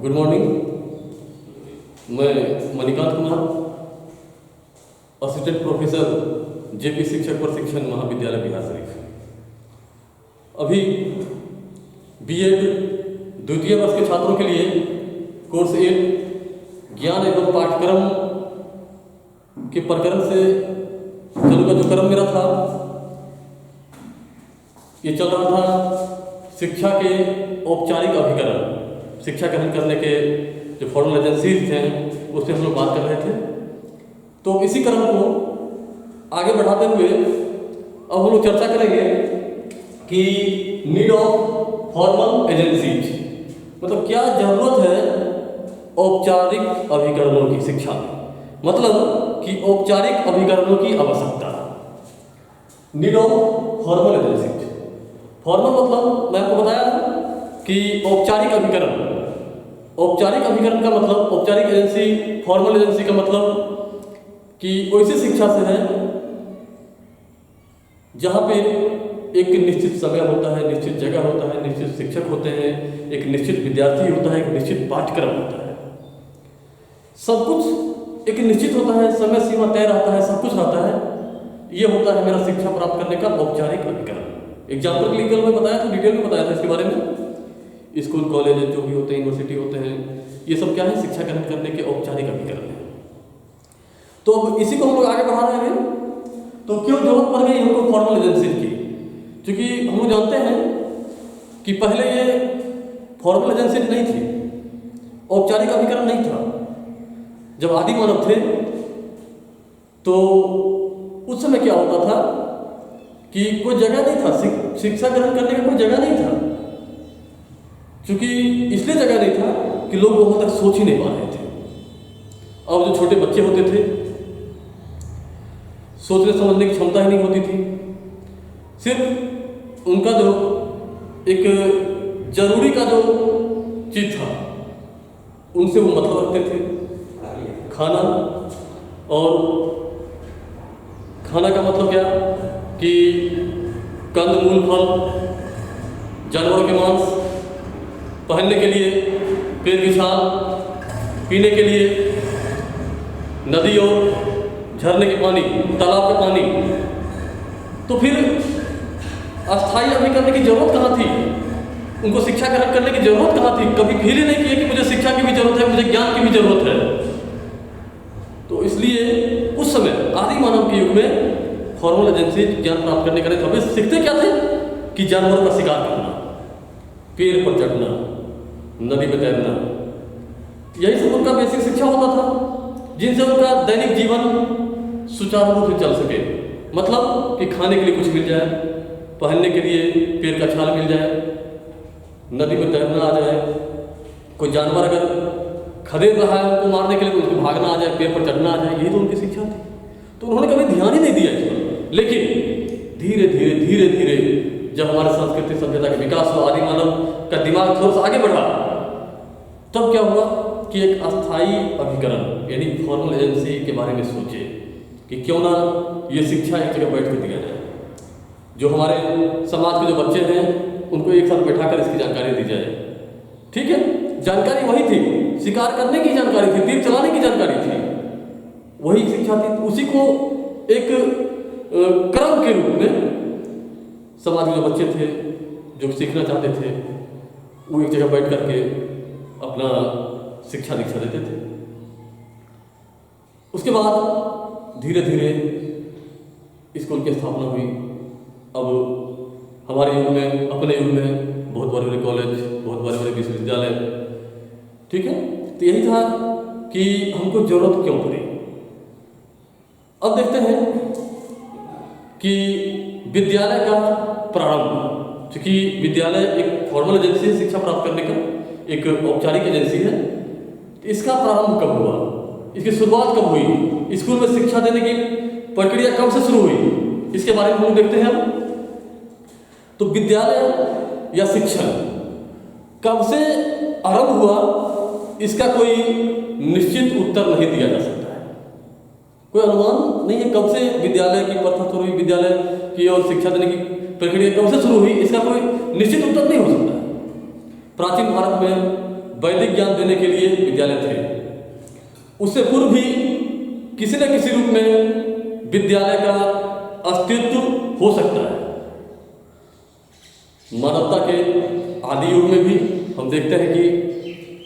Good morning. मैं Manikant Kumar, assistant professor JP Shikshak Prashikshan महाविद्यालय बिहार शरीफ। अभी बीएड द्वितीय वर्ष के छात्रों के लिए कोर्स 8 ज्ञान एवं पाठ्यक्रम के प्रकरण से चालू का जो क्रम मेरा था, ये चल रहा था शिक्षा के औपचारिक अभिकरण। शिक्षा ग्रहण करने के जो फॉर्मल एजेंसीज हैं उससे हम लोग बात कर रहे थे। तो इसी क्रम को आगे बढ़ाते हुए अब हम लोग चर्चा करेंगे कि नीड ऑफ फॉर्मल एजेंसीज, मतलब क्या जरूरत है औपचारिक अभिकरणों की शिक्षा में, मतलब कि औपचारिक अभिकरणों की आवश्यकता। Need of formal agencies, formal मतलब मैं आपको बताया कि औपचारिक अभिकरण। औपचारिक अभिकरण का मतलब, औपचारिक एजेंसी, फॉर्मल एजेंसी का मतलब कि वैसी शिक्षा से है जहाँ पे एक निश्चित समय होता है, निश्चित जगह होता है, निश्चित शिक्षक होते हैं, एक निश्चित विद्यार्थी होता है, एक निश्चित पाठ्यक्रम होता है, सब कुछ एक निश्चित होता है, समय सीमा तय रहता है, सब कुछ रहता है। ये होता है मेरा शिक्षा प्राप्त करने का औपचारिक अभिकरण। एग्जाम्पल के लिए मैं बताया था, डिटेल में बताया था इसके बारे में। स्कूल कॉलेज जो भी होते हैं, यूनिवर्सिटी होते हैं, ये सब क्या है, शिक्षा ग्रहण करने के औपचारिक अभिकरण है। तो अब इसी को हम लोग आगे बढ़ा रहे हैं। तो क्यों जरूरत पड़ गई हमको फॉर्मल एजेंसी की? क्योंकि हम लोग जानते हैं कि पहले ये फॉर्मल एजेंसी नहीं थी, औपचारिक अभिकरण नहीं था। जब आदि मानव थे तो उस समय क्या होता था कि कोई जगह नहीं था, शिक्षा ग्रहण करने का कोई जगह नहीं था। क्योंकि इसलिए जगह नहीं था कि लोग वहां तक सोच ही नहीं पा रहे थे। अब जो छोटे बच्चे होते थे, सोचने समझने की क्षमता ही नहीं होती थी। सिर्फ उनका जो एक जरूरी का जो चीज था उनसे वो मतलब रखते थे, खाना। और खाना का मतलब क्या कि कंद मूल फल, जानवरों के मांस, पहनने के लिए पेड़ की छाल, पीने के लिए नदी और झरने के पानी, तालाब के पानी। तो फिर अस्थायी अभिकरण की जरूरत कहाँ थी? उनको शिक्षा ग्रहण करने की जरूरत कहाँ थी? कभी फील ही नहीं किया कि मुझे शिक्षा की भी जरूरत है, मुझे ज्ञान की भी जरूरत है। तो इसलिए उस समय आदि मानव के युग में फॉर्मल एजेंसी ज्ञान प्राप्त करने का नहीं था। वे सीखते क्या थे कि जानवरों का शिकार करना, पेड़ पर चढ़ना, नदी में तैरना, यही सब उनका बेसिक शिक्षा होता था, जिनसे उनका दैनिक जीवन सुचारू रूप से चल सके। मतलब कि खाने के लिए कुछ मिल जाए, पहनने के लिए पेड़ का छाल मिल जाए, नदी में तैरना आ जाए, कोई जानवर अगर खदेड़ रहा है उनको मारने के लिए तो उसको भागना आ जाए, पेड़ पर चढ़ना आ जाए, यही तो उनकी शिक्षा थी। तो उन्होंने कभी ध्यान ही नहीं दिया इसमें। लेकिन धीरे धीरे धीरे धीरे जब हमारे संस्कृति सभ्यता का विकास हुआ, आदि मानव का दिमाग थोड़ा सा आगे बढ़ा, तब क्या हुआ कि एक अस्थायी अभिकरण यानी फॉर्मल एजेंसी के बारे में सोचे कि क्यों ना ये शिक्षा एक जगह बैठ कर दिया जाए। जो हमारे समाज के जो बच्चे हैं उनको एक साथ बैठाकर इसकी जानकारी दी जाए। ठीक है, जानकारी वही थी, शिकार करने की जानकारी थी, तीर चलाने की जानकारी थी, वही शिक्षा थी। उसी को एक क्रम के रूप में समाज के जो बच्चे थे जो सीखना चाहते थे वो एक जगह बैठ करके अपना शिक्षा दीक्षा देते थे। उसके बाद धीरे धीरे स्कूल की स्थापना हुई। अब हमारे युग में, अपने युग में बहुत बड़े बड़े कॉलेज, बहुत बड़े बड़े विश्वविद्यालय। ठीक है, तो यही था कि हमको जरूरत क्यों पड़ी। अब देखते हैं कि विद्यालय का प्रारंभ, क्योंकि विद्यालय एक फॉर्मल एजेंसी है शिक्षा प्राप्त करने का, एक औपचारिक एजेंसी है। इसका प्रारंभ कब हुआ, इसकी शुरुआत कब हुई, स्कूल में शिक्षा देने की प्रक्रिया कब से शुरू हुई, इसके बारे में हम देखते हैं। तो विद्यालय या शिक्षण कब से आरंभ हुआ, इसका कोई निश्चित उत्तर नहीं दिया जा सकता है। कोई अनुमान नहीं है कब से विद्यालय की प्रथा शुरू हुई, विद्यालय की और शिक्षा देने की प्रक्रिया कब से शुरू हुई, इसका कोई निश्चित उत्तर नहीं हो सकता है। प्राचीन भारत में वैदिक ज्ञान देने के लिए विद्यालय थे। उससे पूर्व भी किसी न किसी रूप में विद्यालय का अस्तित्व हो सकता है। मानवता के आदि युग में भी हम देखते हैं कि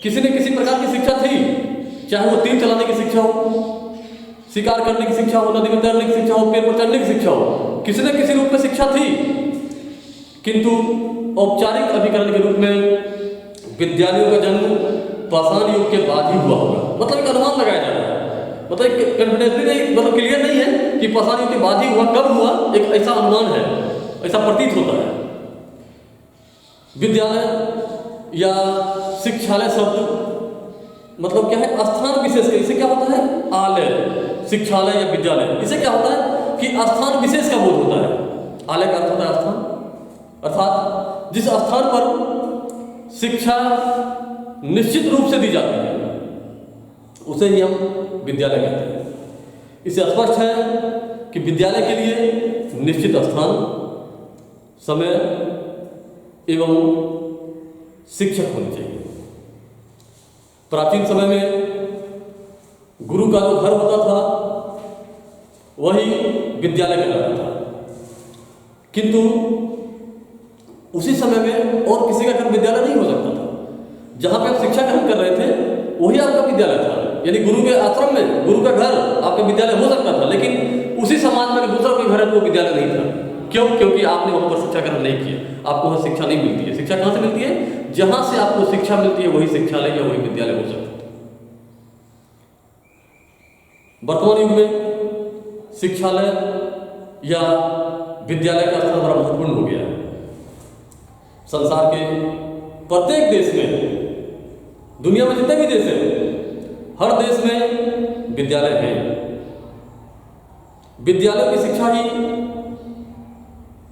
किसी न किसी प्रकार की शिक्षा थी, चाहे वो तीर चलाने की शिक्षा हो, शिकार करने की शिक्षा हो, नदी में तैरने की शिक्षा हो, पेड़ पर चढ़ने की शिक्षा हो, किसी न किसी रूप में शिक्षा थी। किंतु औपचारिक अभिकरण के रूप में विद्यालयों का जन्म पाषाण युग के बाद ही हुआ होगा। मतलब एक अनुमान लगाया जा रहा है, मतलब कॉन्फिडेंसली नहीं, मतलब क्लियर नहीं है कि पाषाण युग के बाद ही हुआ, कब हुआ, एक ऐसा अनुमान है, ऐसा प्रतीत होता है। विद्यालय या शिक्षालय शब्द मतलब क्या है, स्थान विशेष का। इसे क्या होता है, आलय, शिक्षालय या विद्यालय, इसे क्या होता है कि स्थान विशेष का बोध होता है। आलय का अर्थ होता है स्थान, अर्थात जिस स्थान पर शिक्षा निश्चित रूप से दी जाती है उसे ही हम विद्यालय कहते हैं। इससे स्पष्ट है कि विद्यालय के लिए निश्चित स्थान, समय एवं शिक्षक होने चाहिए। प्राचीन समय में गुरु का जो घर होता था वही विद्यालय कहलाता था, किंतु उसी समय में और किसी का घर विद्यालय नहीं हो सकता था। जहां पे आप शिक्षा ग्रहण कर रहे थे वही आपका विद्यालय था। यानी गुरु के आश्रम में गुरु का घर आपका विद्यालय हो सकता था, लेकिन उसी समाज में अगर दूसरा कोई घर है तो वो विद्यालय नहीं था। क्यों? क्योंकि आपने वहां पर शिक्षा ग्रहण नहीं किया, आपको वहां शिक्षा नहीं मिलती है। शिक्षा कहां से मिलती है? जहां से आपको शिक्षा मिलती है वही शिक्षालय या वही विद्यालय हो सकता है। वर्तमान युग में शिक्षालय या विद्यालय का स्थान बड़ा महत्वपूर्ण हो गया है। संसार के प्रत्येक देश में, दुनिया में जितने भी देश हैं, हर देश में विद्यालय हैं। विद्यालय की शिक्षा ही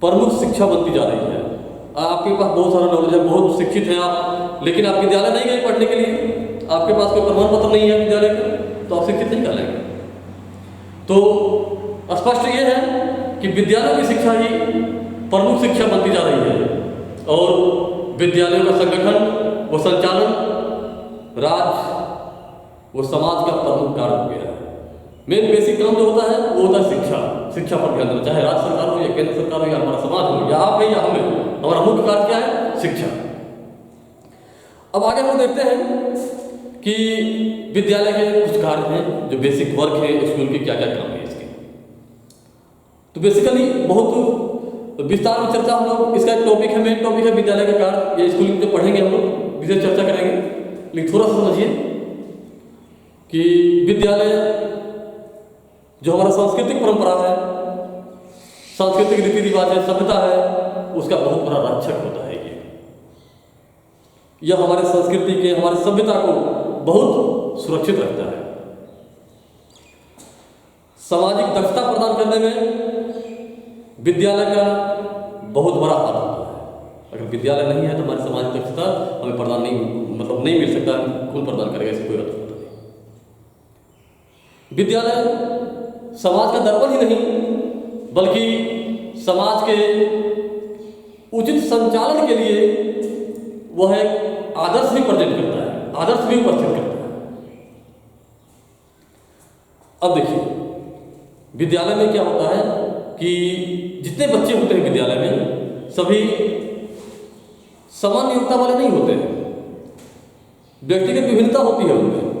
प्रमुख शिक्षा बनती जा रही है। आपके पास बहुत सारा नॉलेज है, बहुत शिक्षित हैं आप, लेकिन आप विद्यालय नहीं गए पढ़ने के लिए, आपके पास कोई प्रमाण पत्र नहीं है विद्यालय का, तो आप शिक्षित नहीं कहलाएंगे। तो स्पष्ट ये है कि विद्यालय की शिक्षा ही प्रमुख शिक्षा बनती जा रही है और विद्यालयों का संगठन, वो संचालन, राज्य, वो समाज का प्रमुख कार्य हो गया है। मेन बेसिक काम जो होता है वो होता है शिक्षा। शिक्षा पर ध्यान देना, चाहे राज्य सरकार हो या केंद्र सरकार हो या हमारा समाज हो या आप है या हम है, हमारा मुख्य कार्य क्या है? शिक्षा। अब आगे हम देखते हैं कि विद्यालय के कुछ कार्य हैं, जो बेसिक वर्क है स्कूल के, क्या क्या काम है इसके। तो बेसिकली बहुत विस्तार में चर्चा हम लोग, इसका एक टॉपिक है, मेन टॉपिक है विद्यालय का कार्य। ये स्कूलिंग में पढ़ेंगे हम लोग, विशेष चर्चा करेंगे, लेकिन थोड़ा सा समझिए कि विद्यालय जो हमारा सांस्कृतिक परंपरा है, सांस्कृतिक रीति रिवाज है, सभ्यता है, उसका बहुत बड़ा रक्षक होता है। यह हमारे संस्कृति के, हमारी सभ्यता को बहुत सुरक्षित रखता है। सामाजिक दक्षता प्रदान करने में विद्यालय का बहुत बड़ा हाथ होता है। अगर विद्यालय नहीं है तो हमारी सामाजिक दक्षता हमें प्रदान नहीं, मतलब नहीं मिल सकता। कौन प्रदान करेगा, इससे कोई अर्थ नहीं। विद्यालय समाज का दर्पण ही नहीं, बल्कि समाज के उचित संचालन के लिए वह एक आदर्श भी प्रेजेंट करता है, आदर्श भी उपस्थित करता है। अब देखिए विद्यालय में क्या होता है कि जितने बच्चे होते हैं विद्यालय में सभी समान योग्यता वाले नहीं होते हैं, व्यक्तिगत विभिन्नता होती है उनमें।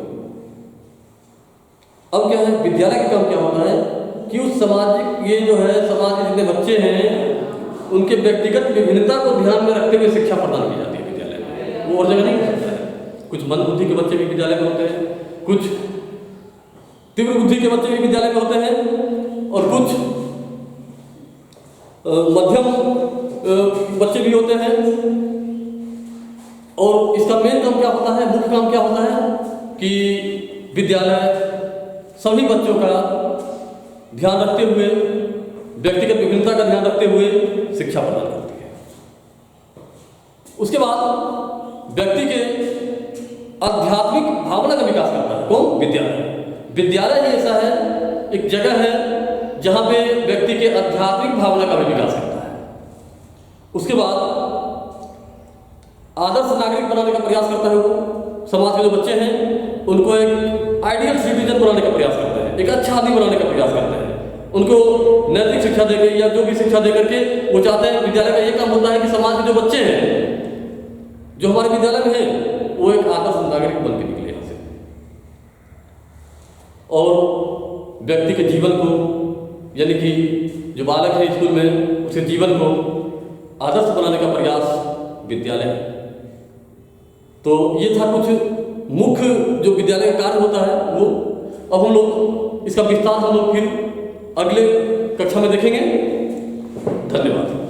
अब क्या है, विद्यालय का काम क्या होता है कि उस सामाजिक, ये जो है समाज के जितने बच्चे हैं उनके व्यक्तिगत विभिन्नता को ध्यान में रखते हुए शिक्षा प्रदान की जाती है विद्यालय में। वो और जगह नहीं हो सकता है। कुछ मंद बुद्धि के बच्चे भी विद्यालय में होते हैं, कुछ तीव्र बुद्धि के बच्चे भी विद्यालय में होते हैं, और कुछ मध्यम बच्चे भी होते हैं। और इसका मेन काम क्या होता है, मुख्य काम क्या होता है कि विद्यालय सभी बच्चों का ध्यान रखते हुए, व्यक्तिगत विभिन्नता का ध्यान रखते हुए शिक्षा प्रदान करती है। उसके बाद व्यक्ति के आध्यात्मिक भावना का विकास करता है। कौन? विद्यालय। विद्यालय ही ऐसा है, एक जगह है जहां पे व्यक्ति के आध्यात्मिक भावना का भी विकास करता है। उसके बाद आदर्श नागरिक बनाने का प्रयास करता है वो, समाज के जो बच्चे हैं उनको एक आइडियल सिटीजन बनाने का प्रयास करते हैं, एक अच्छा आदमी बनाने का प्रयास करते हैं। उनको नैतिक शिक्षा देकर या जो भी शिक्षा देकर के वो चाहते हैं, विद्यालय का ये काम होता है कि समाज के जो बच्चे हैं जो हमारे विद्यालय में हैं वो एक आदर्श नागरिक बन के निकले यहाँ से, और व्यक्ति के जीवन को, यानी कि जो बालक है स्कूल में उसके जीवन को आदर्श बनाने का प्रयास विद्यालय है। तो ये था कुछ मुख्य जो विद्यालय का कार्य होता है वो। अब हम लोग इसका विस्तार हम लोग फिर अगले कक्षा में देखेंगे। धन्यवाद।